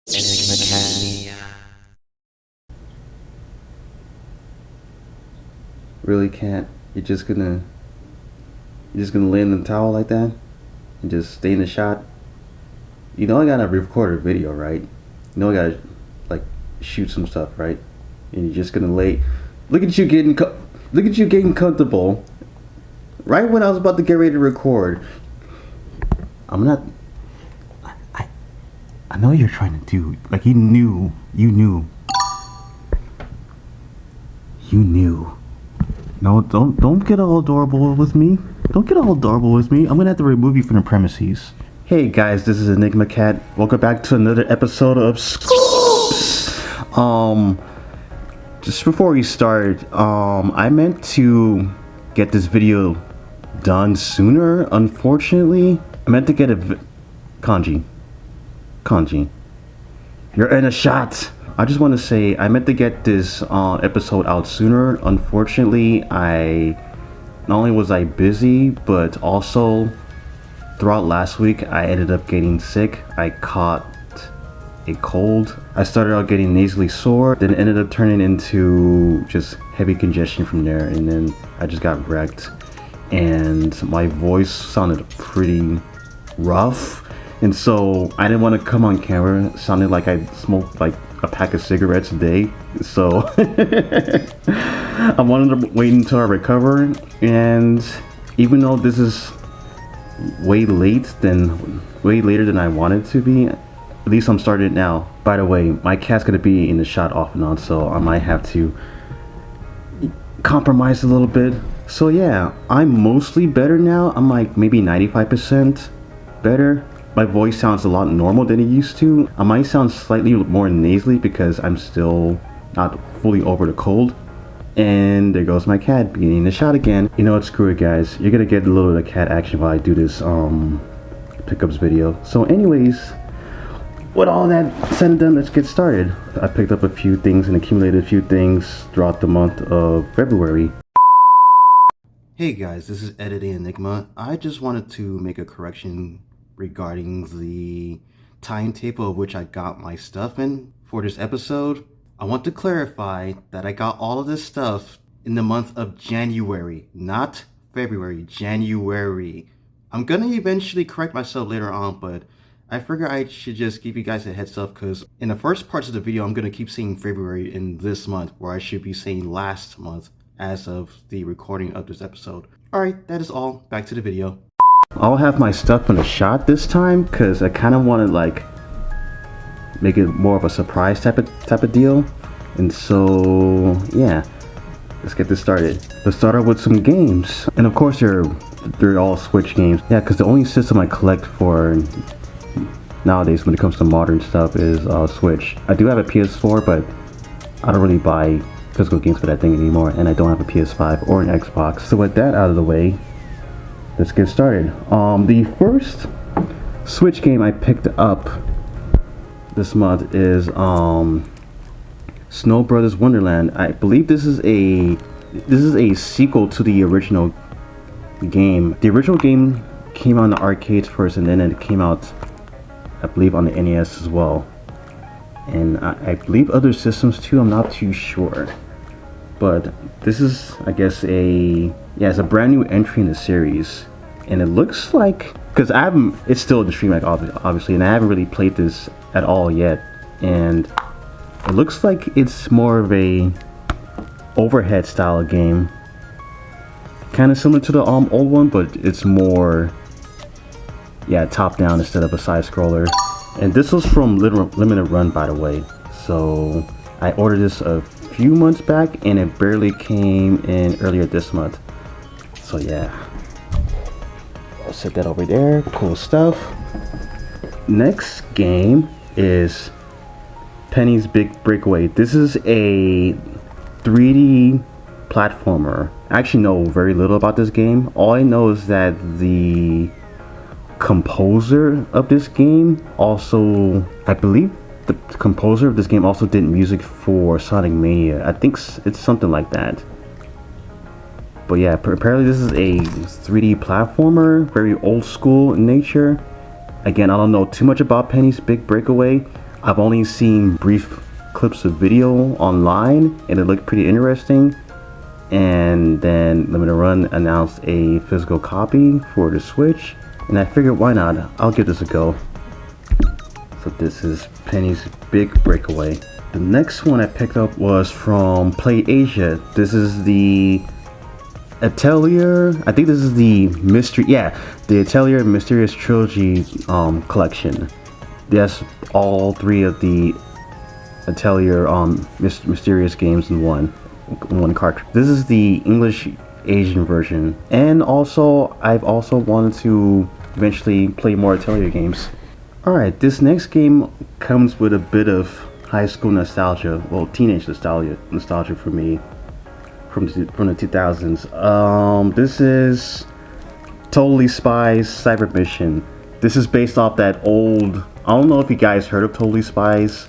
EnigmaCat. Really can't. You're just gonna lay in the towel like that and just stay in the shot. You know I gotta record a video, right? You know I gotta like shoot some stuff, right? And you're just gonna lay. Look at you getting comfortable. Right when I was about to get ready to record. I'm not. I know you're trying to do. Like you knew. No, don't get all adorable with me. Don't get all adorable with me. I'm gonna have to remove you from the premises. Hey guys, this is EnigmaCat. Welcome back to another episode of Scoops. Just before we start, I meant to get this video done sooner. Unfortunately, I meant to get a kanji. You're in a shot. I just want to say I meant to get this episode out sooner. Unfortunately, not only was I busy, but also throughout last week I ended up getting sick. I caught a cold. I started out getting nasally sore, then it ended up turning into just heavy congestion from there, and then I just got wrecked and my voice sounded pretty rough. And so I didn't want to come on camera. It sounded like I smoked like a pack of cigarettes a day. So I wanted to wait until I recover. And even though this is way later than I wanted to be, at least I'm starting it now. By the way, my cat's gonna be in the shot off and on, so I might have to compromise a little bit. So yeah, I'm mostly better now. I'm like maybe 95% better. My voice sounds a lot normal than it used to. I might sound slightly more nasally because I'm still not fully over the cold. And there goes my cat being in the shot again. You know what, screw it guys. You're gonna get a little bit of cat action while I do this pickups video. So anyways, with all that said and done, let's get started. I picked up a few things and accumulated a few things throughout the month of February. Hey guys, this is Editing Enigma. I just wanted to make a correction regarding the timetable of which I got my stuff in for this episode. I want to clarify that I got all of this stuff in the month of January, not February, January. I'm gonna eventually correct myself later on, but I figure I should just give you guys a heads up because in the first parts of the video, I'm gonna keep saying February in this month where I should be saying last month as of the recording of this episode. Alright, that is all. Back to the video. I'll have my stuff in a shot this time because I kind of want to like make it more of a surprise type of deal. And so yeah, let's get this started. Let's start out with some games, and of course they're all Switch games. Yeah, because the only system I collect for nowadays when it comes to modern stuff is Switch. I do have a PS4, but I don't really buy physical games for that thing anymore, and I don't have a PS5 or an Xbox. So with that out of the way, let's get started. The first Switch game I picked up this month is Snow Brothers Wonderland. I believe this is a sequel to the original game. The original game came out in the arcades first, and then it came out, I believe, on the NES as well. And I believe other systems too. I'm not too sure. But this is, I guess, it's a brand new entry in the series, and it looks like, because it's still in the stream, like obviously, and I haven't really played this at all yet, and it looks like it's more of a overhead style game, kind of similar to the old one, but it's more, top down instead of a side scroller. And this was from Limited Run, by the way, so I ordered this a few months back and it barely came in earlier this month. So yeah, I'll set that over there. Cool stuff. Next game is Penny's Big Breakaway. This is a 3D platformer. I actually know very little about this game. All I know is that the composer of this game also, I believe the composer of this game also did music for Sonic Mania. I think it's something like that. But yeah, apparently this is a 3D platformer, very old school in nature. Again, I don't know too much about Penny's Big Breakaway. I've only seen brief clips of video online and it looked pretty interesting. And then Limited Run announced a physical copy for the Switch, and I figured why not, I'll give this a go. So this is Penny's Big Breakaway. The next one I picked up was from Play Asia. This is the Atelier, I think this is the mystery, yeah, the Atelier Mysterious Trilogy collection. That's all 3 of the Atelier mysterious games in one cartridge. This is the English Asian version, and also I've also wanted to eventually play more Atelier games. Alright, this next game comes with a bit of high school nostalgia, well, teenage nostalgia for me from the 2000s. This is Totally Spies Cyber Mission. This is based off that old, I don't know if you guys heard of Totally Spies.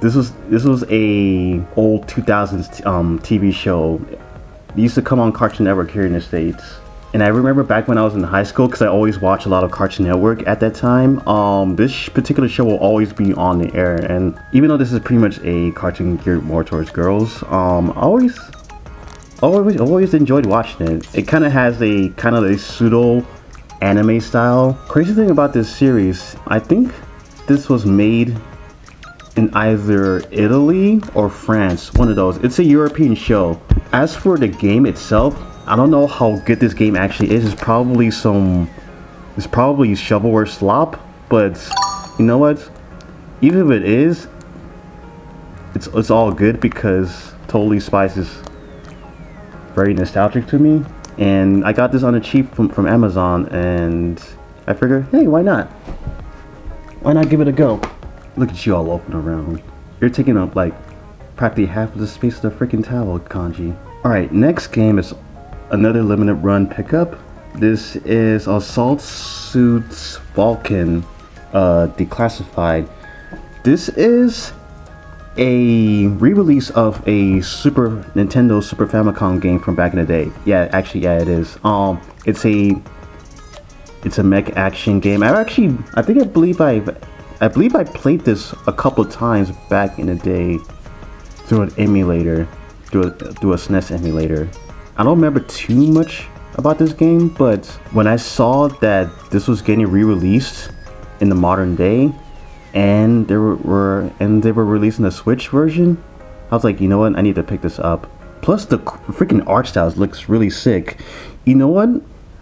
This was a old 2000s TV show. It used to come on Cartoon Network here in the States. And I remember back when I was in high school, because I always watched a lot of Cartoon Network at that time, this particular show will always be on the air. And even though this is pretty much a cartoon geared more towards girls, I always enjoyed watching it. It kind of has a pseudo anime style. Crazy thing about this series, I think this was made in either Italy or France, one of those. It's a European show. As for the game itself, I don't know how good this game actually is. It's probably shovelware slop, but you know what? Even if it is, it's all good because Totally Spies is very nostalgic to me. And I got this on the cheap from Amazon, and I figured, hey, why not? Why not give it a go? Look at you all open around. You're taking up like practically half of the space of the freaking towel, Kanji. Alright, next game is another limited run pickup. This is Assault Suits Vulcan Declassified. This is a re-release of a Nintendo Super Famicom game from back in the day. Yeah, actually, yeah, it is. It's a mech action game. I believe I played this a couple times back in the day through an emulator, through a SNES emulator. I don't remember too much about this game, but when I saw that this was getting re-released in the modern day, and they were releasing the Switch version, I was like, you know what, I need to pick this up. Plus the freaking art styles looks really sick. You know what?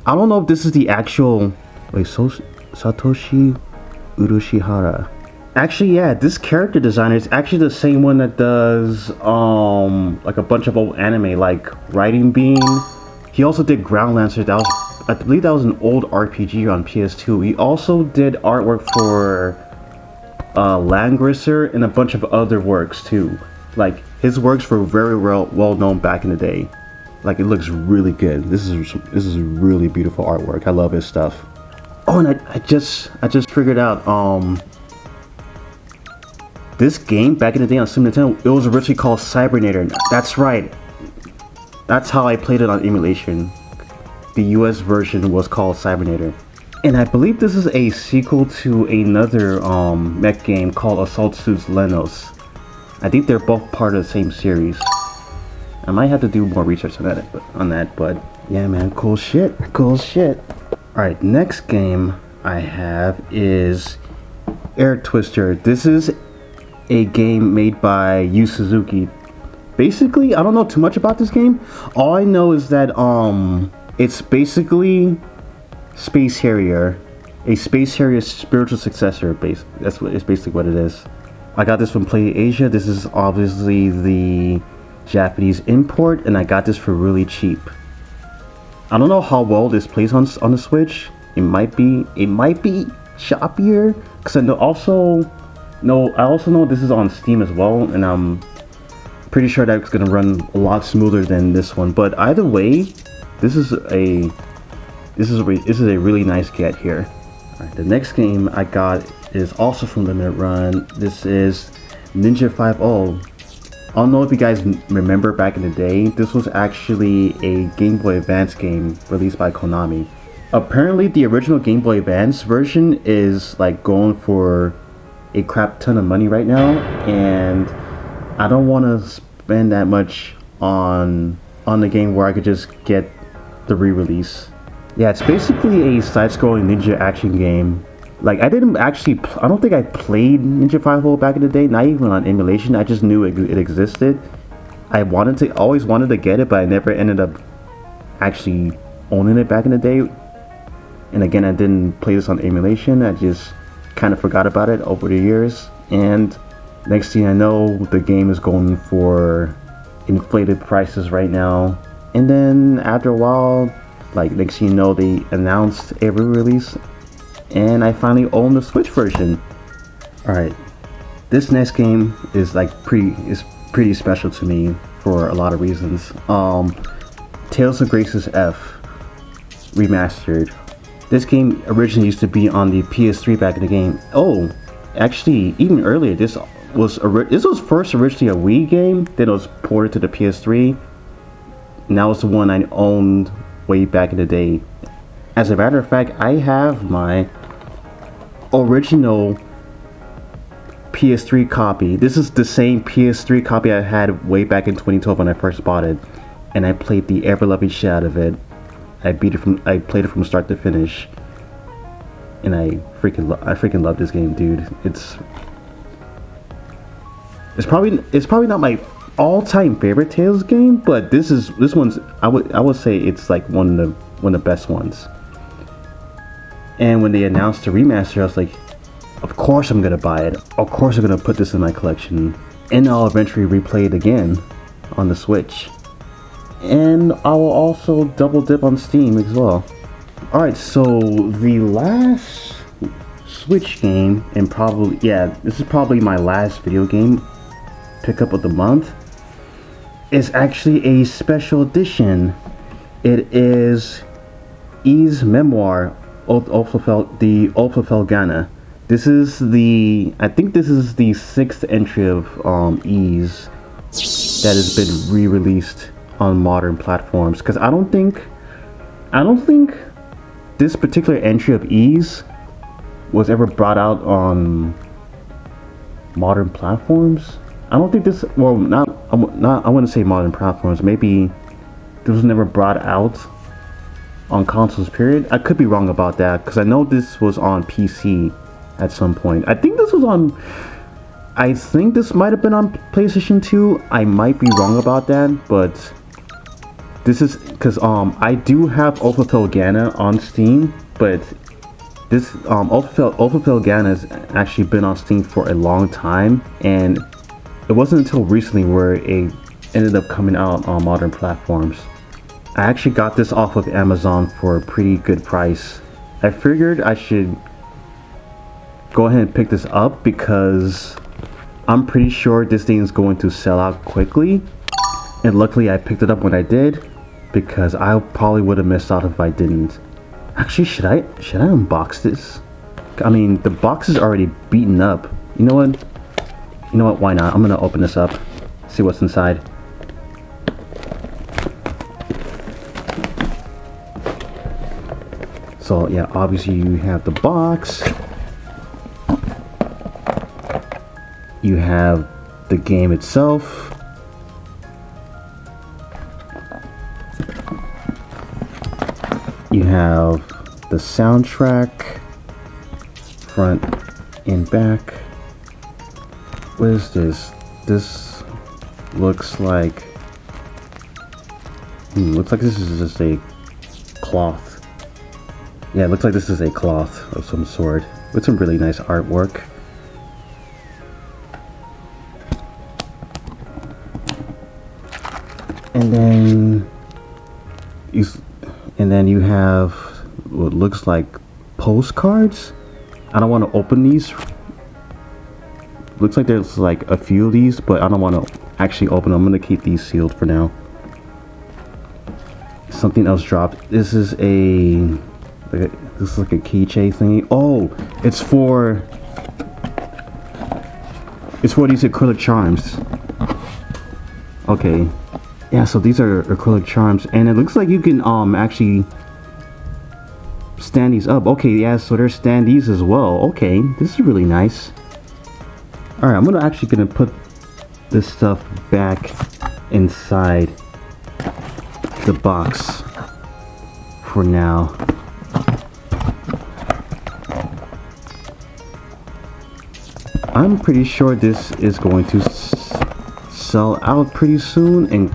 I don't know if this is the actual Satoshi Urushihara. Actually, yeah, this character designer is actually the same one that does like a bunch of old anime like Riding Bean. He also did Ground Lancer. I believe that was an old RPG on PS2. He also did artwork for Langrisser and a bunch of other works too. Like his works were very well known back in the day. Like it looks really good. This is really beautiful artwork. I love his stuff. Oh, and I just figured out this game back in the day on Super Nintendo, it was originally called Cybernator. That's right. That's how I played it on emulation. The US version was called Cybernator. And I believe this is a sequel to another mech game called Assault Suits Lenos. I think they're both part of the same series. I might have to do more research on that, but yeah, man, cool shit. Alright, next game I have is Air Twister. This is a game made by Yu Suzuki. Basically, I don't know too much about this game. All I know is that it's basically Space Harrier, a Space Harrier spiritual successor. That's basically what it is. I got this from Play Asia. This is obviously the Japanese import, and I got this for really cheap. I don't know how well this plays on the Switch. It might be choppier, because I also know this is on Steam as well, and I'm pretty sure that's gonna run a lot smoother than this one. But either way, this is a really nice get here. Alright, the next game I got is also from Limited Run. This is Ninja 5-0. I don't know if you guys remember back in the day, this was actually a Game Boy Advance game released by Konami. Apparently the original Game Boy Advance version is like going for a crap ton of money right now, and I don't want to spend that much on the game where I could just get the re-release. Yeah, it's basically a side-scrolling ninja action game. Like, I don't think I played Ninja 5 back in the day, not even on emulation. I just knew it existed. I always wanted to get it, but I never ended up actually owning it back in the day. And again, I didn't play this on emulation. I just kind of forgot about it over the years. And next thing I know, the game is going for inflated prices right now. And then after a while, like next thing you know, they announced a re-release, and I finally own the Switch version. Alright, this next game is like pretty special to me for a lot of reasons. Tales of Graces F remastered. This game originally used to be on the PS3 back in the game. Oh, actually, even earlier, this was first originally a Wii game, then it was ported to the PS3. And that was the one I owned way back in the day. As a matter of fact, I have my original PS3 copy. This is the same PS3 copy I had way back in 2012 when I first bought it, and I played the ever-loving shit out of it. I played it from start to finish, and I freaking love this game, dude. It's probably not my all-time favorite Tales game, but this one's I would say it's like one of the best ones. And when they announced the remaster, I was like, of course I'm gonna buy it. Of course I'm gonna put this in my collection, and I'll eventually replay it again on the Switch. And I will also double dip on Steam as well. Alright, so the last Switch game, and this is probably my last video game pickup of the month, is actually a special edition. It is Ys memoir, the Ophelfel-Gana. I think this is the 6th entry of Ys that has been re-released on modern platforms, because I don't think this particular entry of Ys was ever brought out on modern platforms. I don't think this, well, I wouldn't say modern platforms, maybe this was never brought out on consoles, period. I could be wrong about that, because I know this was on PC at some point. I think this might have been on PlayStation 2. I might be wrong about that, but this is because I do have Ophelfel-Gana on Steam, but this Ophelfel-Gana has actually been on Steam for a long time, and it wasn't until recently where it ended up coming out on modern platforms. I actually got this off of Amazon for a pretty good price. I figured I should go ahead and pick this up because I'm pretty sure this thing is going to sell out quickly, and luckily I picked it up when I did, because I probably would have missed out if I didn't. Actually, should I unbox this? I mean, the box is already beaten up. You know what, why not? I'm gonna open this up, see what's inside. So yeah, obviously you have the box, you have the game itself, you have the soundtrack, front and back. What is this? This looks like this is just a cloth. Yeah, it looks like this is a cloth of some sort with some really nice artwork. And then you have what looks like postcards. I don't want to open these. Looks like there's like a few of these, but I don't want to actually open them. I'm going to keep these sealed for now. Something else dropped. This is like a keychain thingy. Oh, it's for these acrylic charms. Okay. Yeah, so these are acrylic charms, and it looks like you can actually stand these up. Okay, yeah, so there's standees as well. Okay, this is really nice. Alright, I'm actually gonna put this stuff back inside the box for now. I'm pretty sure this is going to sell out pretty soon and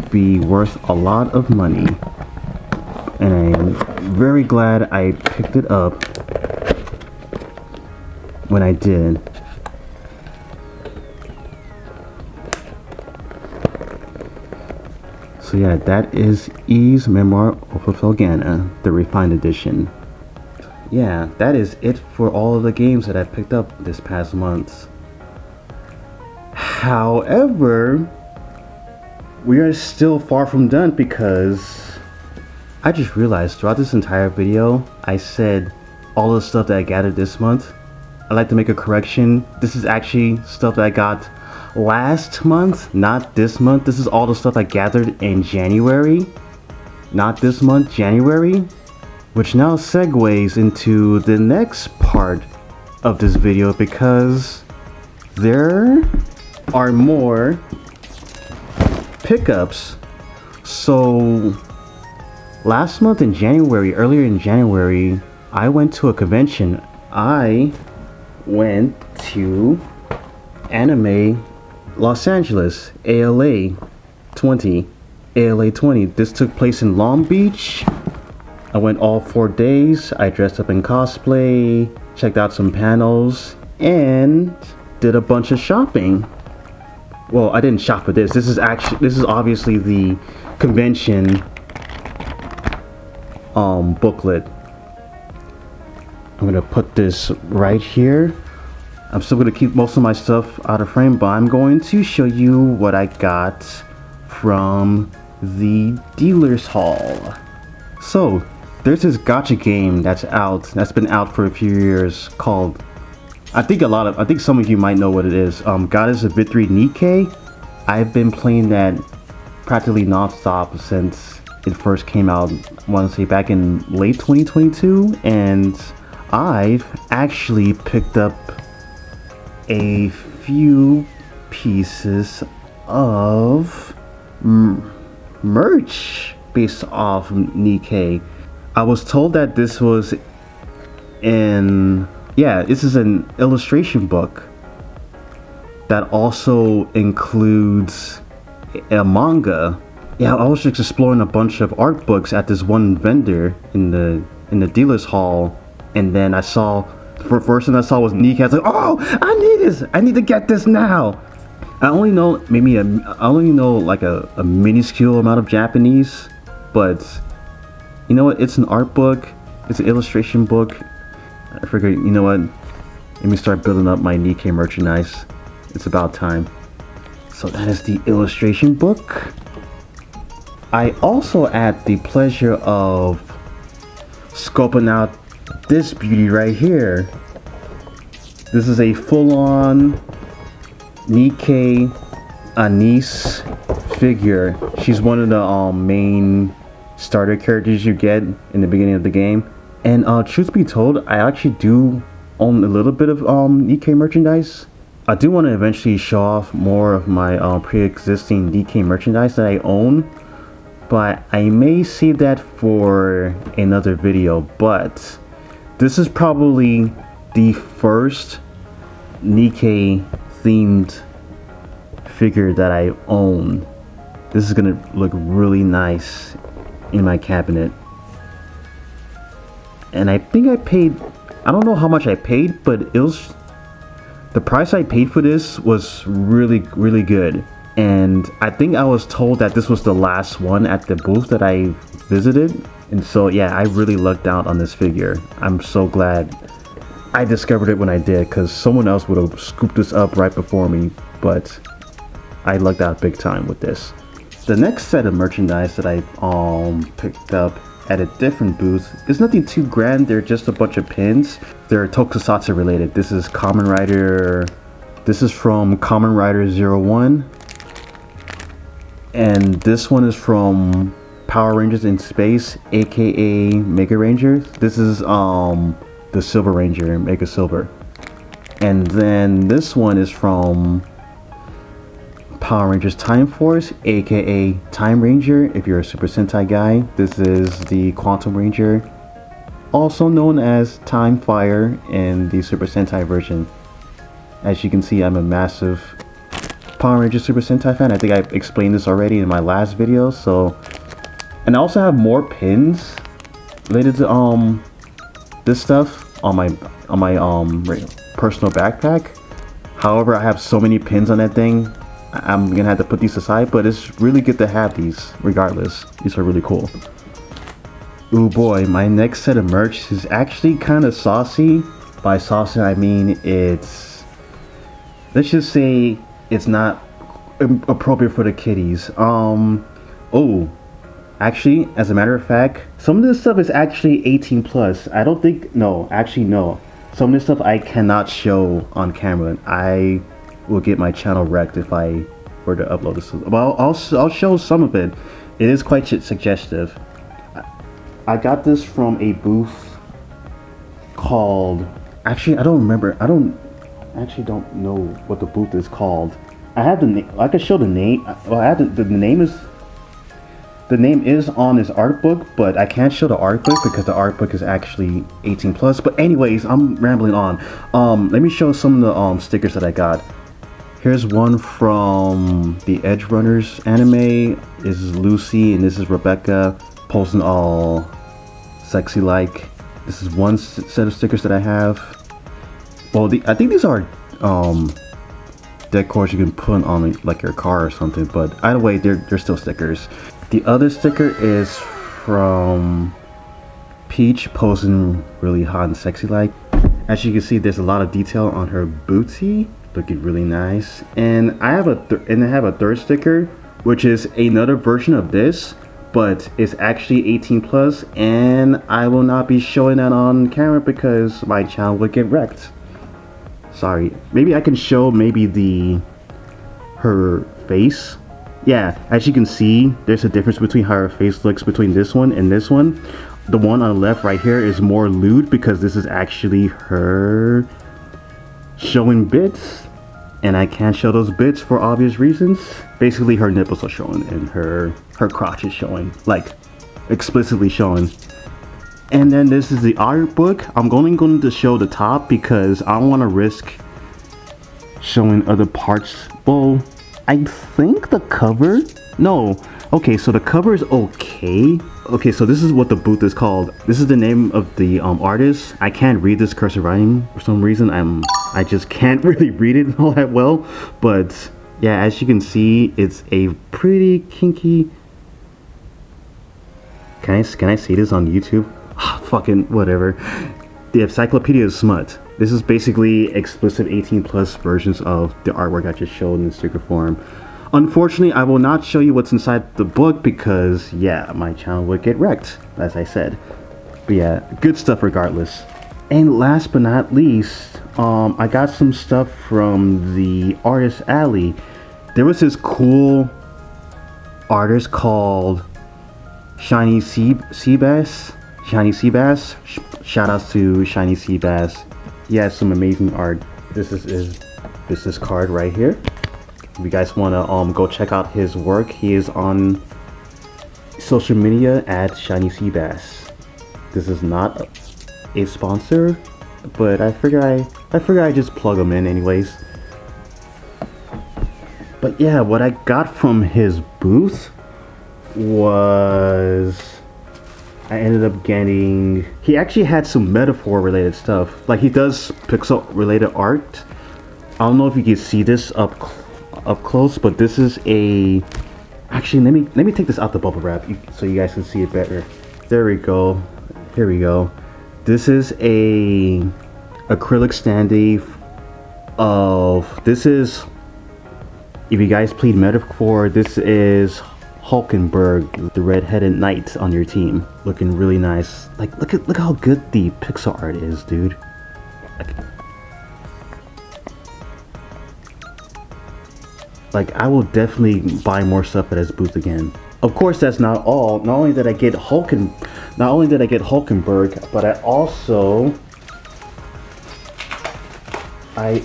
be worth a lot of money. And I am very glad I picked it up when I did. So yeah, that is E's Memoir of Felgana, the refined edition. Yeah, that is it for all of the games that I picked up this past month. However, we are still far from done because I just realized throughout this entire video, I said all the stuff that I gathered this month. I'd like to make a correction. This is actually stuff that I got last month, not this month. This is all the stuff I gathered in January, not this month, January, which now segues into the next part of this video because there are more pickups. So last month in January, earlier in January, I went to a convention. I went to Anime Los Angeles, ALA 20. This took place in Long Beach. I went all 4 days. I dressed up in cosplay, checked out some panels, and did a bunch of shopping. Well, I didn't shop for this. This is obviously the convention booklet. I'm gonna put this right here. I'm still gonna keep most of my stuff out of frame, but I'm going to show you what I got from the dealer's hall. So there's this gacha game that's been out for a few years called, I think some of you might know what it is. Goddess of Victory NIKKE. I've been playing that practically non-stop since it first came out, I want to say back in late 2022, and I've actually picked up a few pieces of merch based off NIKKE. I was told that this was this is an illustration book that also includes a manga. Yeah, I was just exploring a bunch of art books at this one vendor in the dealer's hall, and then I saw, the first thing I saw was NIKKE. I was like, oh, I need this! I need to get this now! I only know like a minuscule amount of Japanese, but you know what? It's an art book. It's an illustration book. I figured, you know what? Let me start building up my NIKKE merchandise. It's about time. So that is the illustration book. I also had the pleasure of scoping out this beauty right here. This is a full-on NIKKE Anise figure. She's one of the main starter characters you get in the beginning of the game. And truth be told, I actually do own a little bit of NIKKE merchandise. I do want to eventually show off more of my pre-existing NIKKE merchandise that I own, but I may save that for another video. But this is probably the first NIKKE themed figure that I own. This is gonna look really nice in my cabinet. And I think I paid, I don't know how much I paid, but it was, the price I paid for this was really good. And I think I was told that this was the last one at the booth that I visited. And so yeah, I really lucked out on this figure. I'm so glad I discovered it when I did, because someone else would have scooped this up right before me, but I lucked out big time with this. The next set of merchandise that I picked up at a different booth is nothing too grand. They're just a bunch of pins. They're tokusatsu related. This is Kamen Rider. This is from Kamen Rider 01. And this one is from Power Rangers in Space, aka Mega Rangers. This is the Silver Ranger, Mega Silver. And then this one is from Power Rangers Time Force, aka Time Ranger. If you're a Super Sentai guy, this is the Quantum Ranger, also known as Time Fire in the Super Sentai version. As you can see, I'm a massive Power Ranger Super Sentai fan. I think I explained this already in my last video. So, and I also have more pins related to this stuff on my personal backpack. However, I have so many pins on that thing, I'm gonna have to put these aside, but it's really good to have these regardless. These are really cool. Ooh boy, my next set of merch is actually kind of saucy. By saucy I mean it's, let's just say it's not appropriate for the kiddies. Oh, actually, as a matter of fact, some of this stuff is actually 18 plus. I don't think, no, actually no. Some of this stuff I cannot show on camera. I will get my channel wrecked if I were to upload this. Well, I'll show some of it. It is quite suggestive. I got this from a booth called, actually I don't remember. I actually don't know what the booth is called. I have the name. I can show the name. Well, I have the name is. The name is on this art book, but I can't show the art book because the art book is actually 18 plus. But anyways, I'm rambling on. Let me show some of the stickers that I got. Here's one from the Edge Runners anime. This is Lucy and this is Rebecca posing all sexy like. This is one set of stickers that I have. Well, I think these are decors you can put on like your car or something, but either way, they're still stickers. The other sticker is from Peach posing really hot and sexy like. As you can see, there's a lot of detail on her booty, looking really nice. And I have a third sticker, which is another version of this, but it's actually 18 plus, and I will not be showing that on camera because my channel would get wrecked. Sorry. Maybe I can show her face. Yeah, as you can see, there's a difference between how her face looks between this one and this one. The one on the left right here is more lewd because this is actually her showing bits, and I can't show those bits for obvious reasons. Basically, her nipples are showing and her crotch is showing, like explicitly showing. And then this is the art book. I'm only going to show the top because I don't want to risk showing other parts. Well, I think the cover, no, okay, so the cover is okay. Okay, so this is what the booth is called. This is the name of the artist. I can't read this cursive writing for some reason. I just can't really read it all that well. But yeah, as you can see, it's a pretty kinky. Can I see this on YouTube? Fucking whatever. The Encyclopedia of Smut. This is basically explicit 18 plus versions of the artwork I just showed in sticker form. Unfortunately, I will not show you what's inside the book because, yeah, my channel would get wrecked, as I said. But yeah, good stuff regardless. And last but not least, I got some stuff from the Artist Alley. There was this cool artist called Shiny Seabass. Shiny Seabass. Shout outs to Shiny Seabass. He has some amazing art. This is his business card right here. If you guys want to go check out his work, he is on social media at Shiny Seabass. This is not a sponsor, but I figure I just plug him in anyways. But yeah, what I got from his booth was, I ended up getting, he actually had some metaphor related stuff. Like, he does pixel related art. I don't know if you can see this up close, but this is a, actually let me take this out the bubble wrap so you guys can see it better. There we go. Here we go. This is a acrylic standee of, this is, if you guys played metaphor, this is Hulkenberg, the red-headed knight on your team, looking really nice. Like, look how good the pixel art is, dude. Like, I will definitely buy more stuff at his booth again. Of course, that's not all. Not only did I get Hulkenberg, but I also I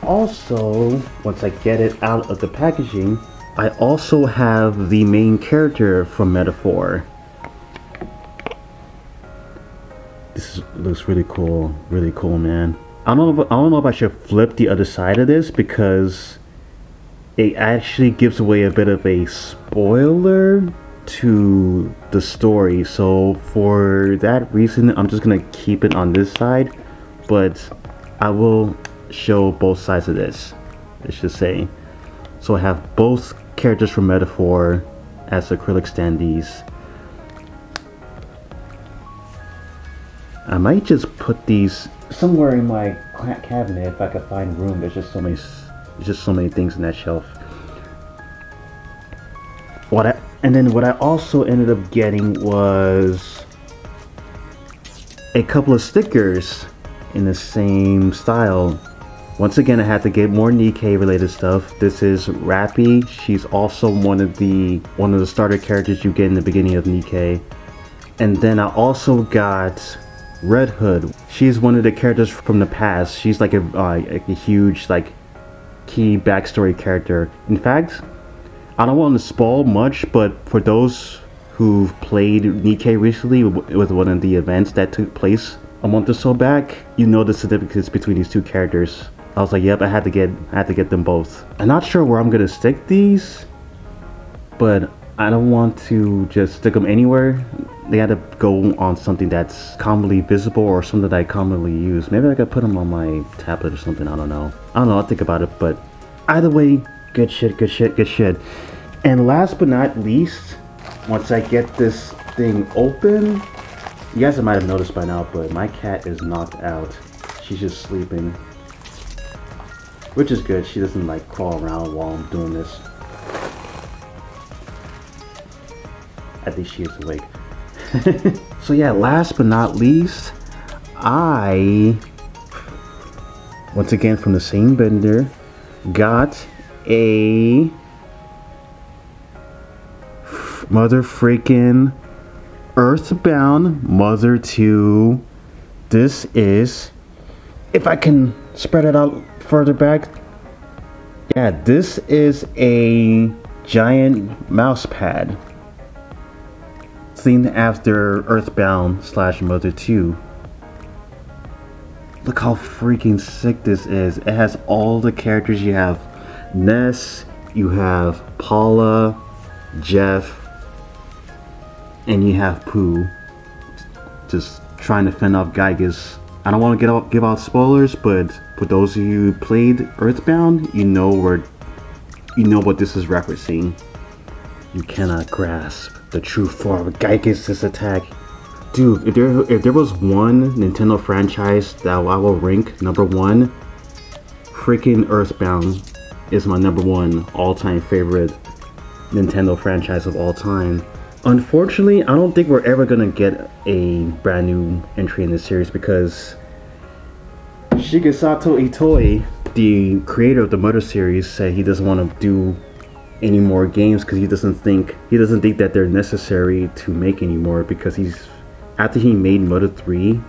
also, once I get it out of the packaging, I also have the main character from Metaphor. Looks really cool, man. I don't know if I should flip the other side of this because it actually gives away a bit of a spoiler to the story. So for that reason, I'm just gonna keep it on this side, but I will show both sides of this, let's just say. So I have both characters from Metaphor as acrylic standees. I might just put these somewhere in my cabinet if I could find room. There's just so many things in that shelf. What I also ended up getting was a couple of stickers in the same style. Once again, I had to get more NIKKE related stuff. This is Rappy. She's also one of the starter characters you get in the beginning of NIKKE. And then I also got Red Hood. She's one of the characters from the past. She's like a huge like key backstory character. In fact, I don't want to spoil much, but for those who've played NIKKE recently with one of the events that took place a month or so back, you know the significance between these two characters. I was like, yep, I had to get them both. I'm not sure where I'm gonna stick these, but I don't want to just stick them anywhere. They had to go on something that's commonly visible or something that I commonly use. Maybe I could put them on my tablet or something. I don't know. I'll think about it. But either way, good shit. And last but not least, once I get this thing open, you guys might have noticed by now, but my cat is knocked out. She's just sleeping, which is good. She doesn't like crawl around while I'm doing this. At least she is awake. So yeah, last but not least, I, once again from the same vendor, got a mother freaking Earthbound Mother 2. This is, if I can spread it out further back, yeah, this is a giant mouse pad themed after Earthbound / Mother 2. Look how freaking sick this is. It has all the characters. You have Ness, you have Paula, Jeff, and you have Pooh just trying to fend off Gygas. I don't want to give out spoilers, but for those of you who played Earthbound, you know what this is referencing. You cannot grasp the true form of Gygas' attack. Dude, if there was one Nintendo franchise that I will rank #1, freaking Earthbound is my #1 all-time favorite Nintendo franchise of all time. Unfortunately, I don't think we're ever gonna get a brand new entry in this series because Shigesato Itoi, the creator of the Mother series, said he doesn't want to do any more games because he doesn't think that they're necessary to make anymore, because after he made Mother 3,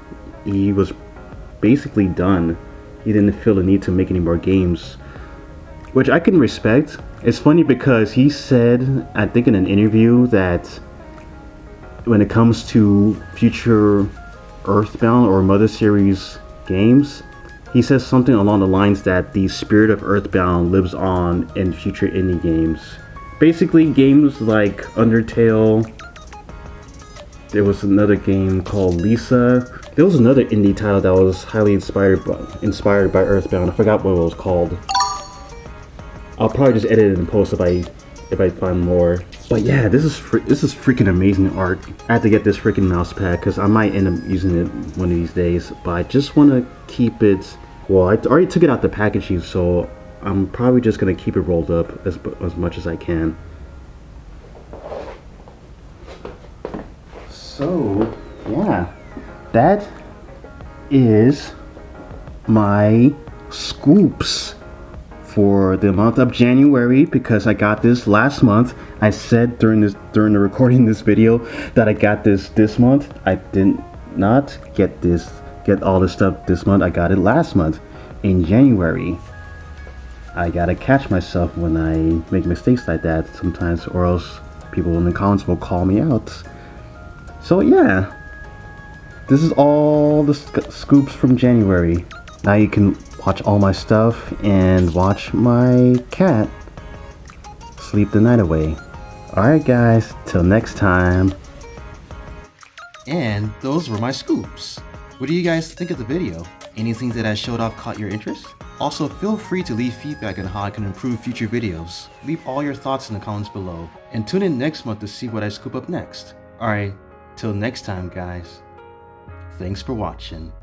he was basically done. He didn't feel the need to make any more games, which I can respect. It's funny because he said, I think in an interview, that when it comes to future Earthbound or Mother series games, he says something along the lines that the spirit of Earthbound lives on in future indie games. Basically, games like Undertale. There was another game called Lisa. There was another indie title that was highly inspired by Earthbound. I forgot what it was called. I'll probably just edit it in post if I find more. But yeah, this is freaking amazing art. I have to get this freaking mouse pad because I might end up using it one of these days. But I just want to keep it. Well, I already took it out the packaging, so I'm probably just gonna keep it rolled up as much as I can. So yeah, that is my scoops for the month of January, because I got this last month. I said during the recording this video that I got this month. I did not get all this stuff this month. I got it last month in January. I gotta catch myself when I make mistakes like that sometimes, or else people in the comments will call me out. So yeah, this is all the scoops from January. Now you can watch all my stuff and watch my cat sleep the night away. Alright guys, till next time. And those were my scoops. What do you guys think of the video? Anything that I showed off caught your interest? Also, feel free to leave feedback on how I can improve future videos. Leave all your thoughts in the comments below. And tune in next month to see what I scoop up next. Alright, till next time guys. Thanks for watching.